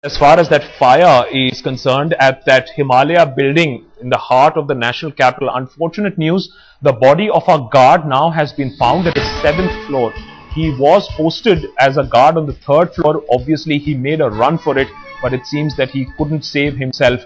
As far as that fire is concerned at that Himalaya building in the heart of the national capital, unfortunate news, the body of a guard now has been found at the 7th floor. He was posted as a guard on the 3rd floor. Obviously, he made a run for it, but it seems that he couldn't save himself.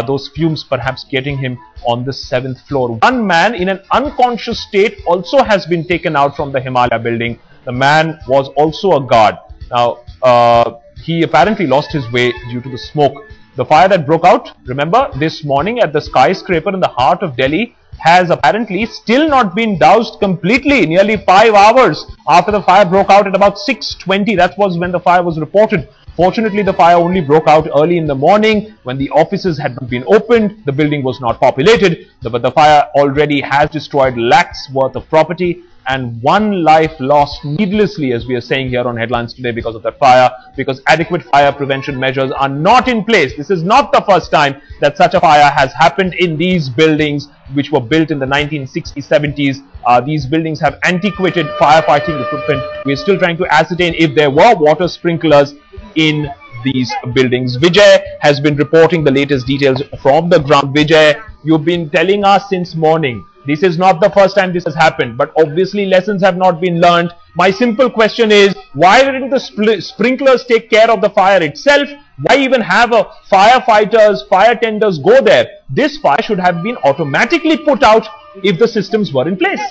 Those fumes perhaps getting him on the 7th floor. One man in an unconscious state also has been taken out from the Himalaya building. The man was also a guard. Now, he apparently lost his way due to the smoke. The fire that broke out, remember, this morning at the skyscraper in the heart of Delhi has apparently still not been doused completely. Nearly 5 hours after the fire broke out at about 6:20. That was when the fire was reported. Fortunately, the fire only broke out early in the morning when the offices had not been opened. The building was not populated, but the fire already has destroyed lakhs worth of property and 1 life lost needlessly, as we are saying here on Headlines Today, because of that fire, because adequate fire prevention measures are not in place. This is not the first time that such a fire has happened in these buildings which were built in the 1960s, 70s. These buildings have antiquated firefighting equipment. We are still trying to ascertain if there were water sprinklers in these buildings. Vijay has been reporting the latest details from the ground. Vijay, you've been telling us since morning, this is not the first time this has happened, but obviously lessons have not been learned. My simple question is, why didn't the sprinklers take care of the fire itself? Why even have a firefighters, fire tenders go there? This fire should have been automatically put out if the systems were in place.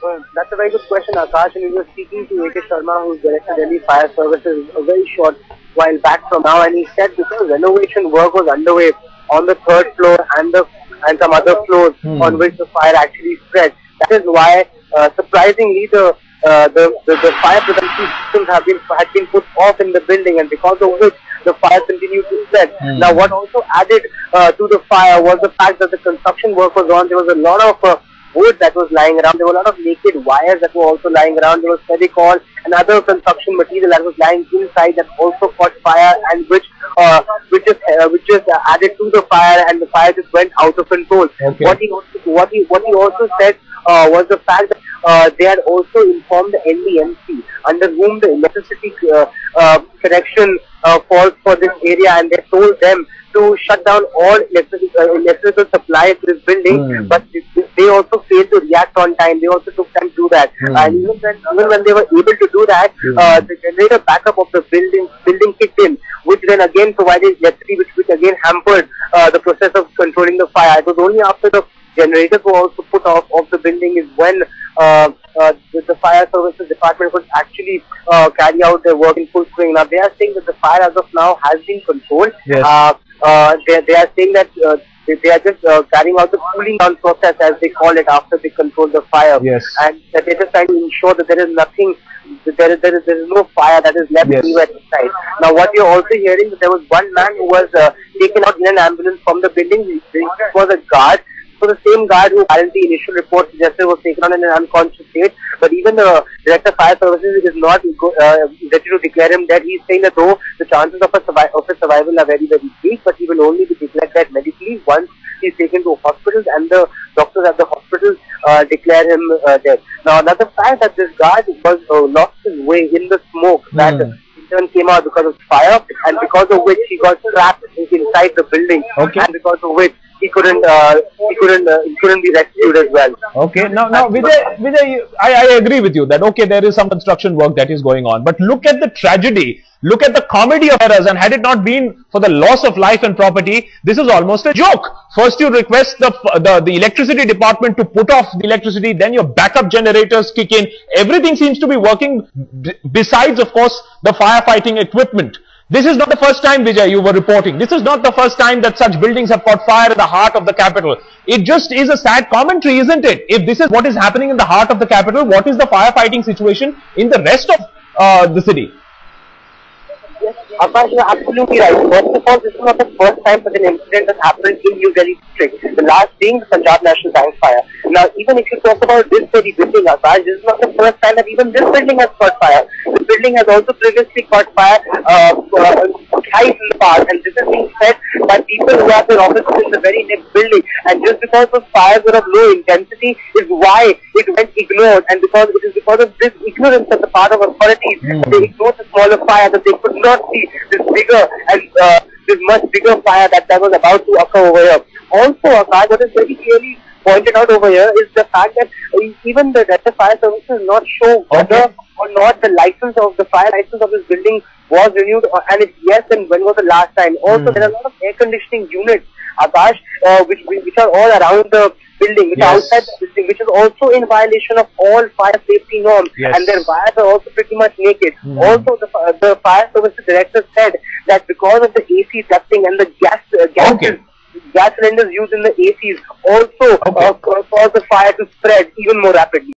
Well, that's a very good question, Akash. And we were speaking to A.K. Sharma, who's Director Delhi Fire Services, a very short while back from now, and he said because renovation work was underway on the 3rd floor and some other floors on which the fire actually spread. That is why, surprisingly, the fire prevention systems had been put off in the building, and because of which the fire continued to spread. Now, what also added to the fire was the fact that the construction work was on. There was a lot of wood that was lying around. There were a lot of naked wires that were also lying around. There was fevicol and other construction material that was lying inside that also caught fire, and which just added to the fire, and the fire just went out of control. Okay. What he also said was the fact that they had also informed the NDMC, under whom the electricity connection falls for this area, and they told them to shut down all electrical supply to this building, but they also failed to react on time. They also took time to do that. And even when they were able to do that, the generator backup of the building kicked in, which then again provided electricity, which again hampered the process of controlling the fire. It was only after the generators were also put off of the building is when the fire services department could actually carry out their work in full swing. Now, they are saying that the fire as of now has been controlled. Yes. They are saying that they are just carrying out the cooling down process, as they call it, after they control the fire. Yes. And that they are just trying to ensure that there is nothing, there is no fire that is left anywhere inside. Now, what you're also hearing, that there was one man who was taken out in an ambulance from the building. He was a guard. So the same guard who apparently initial report suggested was taken on in an unconscious state, but even the Director of Fire Services is not ready to declare him dead. He's saying that though the chances of his survival are very, very weak, but he will only be declared dead medically once he's taken to hospitals and the doctors at the hospital declare him dead. Now, another fact that this guard was lost his way in the smoke that in turn came out because of fire, and because of which he got trapped inside the building, and because of which he couldn't be rescued as well. Okay, now Vijay, I agree with you that okay, there is some construction work that is going on, but look at the tragedy, look at the comedy of errors, and had it not been for the loss of life and property, this is almost a joke. First you request the electricity department to put off the electricity, then your backup generators kick in, everything seems to be working besides of course the firefighting equipment. This is not the first time, Vijay, you were reporting. This is not the first time that such buildings have caught fire in the heart of the capital. It just is a sad commentary, isn't it? If this is what is happening in the heart of the capital, what is the firefighting situation in the rest of the city? Yes, Akash, you're absolutely right. First of all, this is not the first time such an incident has happened in New Delhi district. The last being the Punjab National Bank fire. Now, even if you talk about this very building, Akash, this is not the first time that even this building has caught fire. The building has also previously caught fire twice in the past, and this is being said by people who have their offices in the very next building. And just because the fires were of low intensity is why it went ignored, and it is because of this ignorance on the part of authorities, they ignored the smaller fire, that they could not see this bigger and this much bigger fire that was about to occur over here. Also, Akash, what is very clearly pointed out over here is the fact that even the fire services not show whether or not the license of the fire license of this building was renewed, and if yes, then when was the last time? Also, there are a lot of air conditioning units, Akash, which are all around the building, which are outside the building, which is also in violation of all fire safety norms, and their wires are also pretty much naked. Also, the fire services director said that because of the AC ducting and the gas cylinders used in the ACs also cause the fire to spread even more rapidly.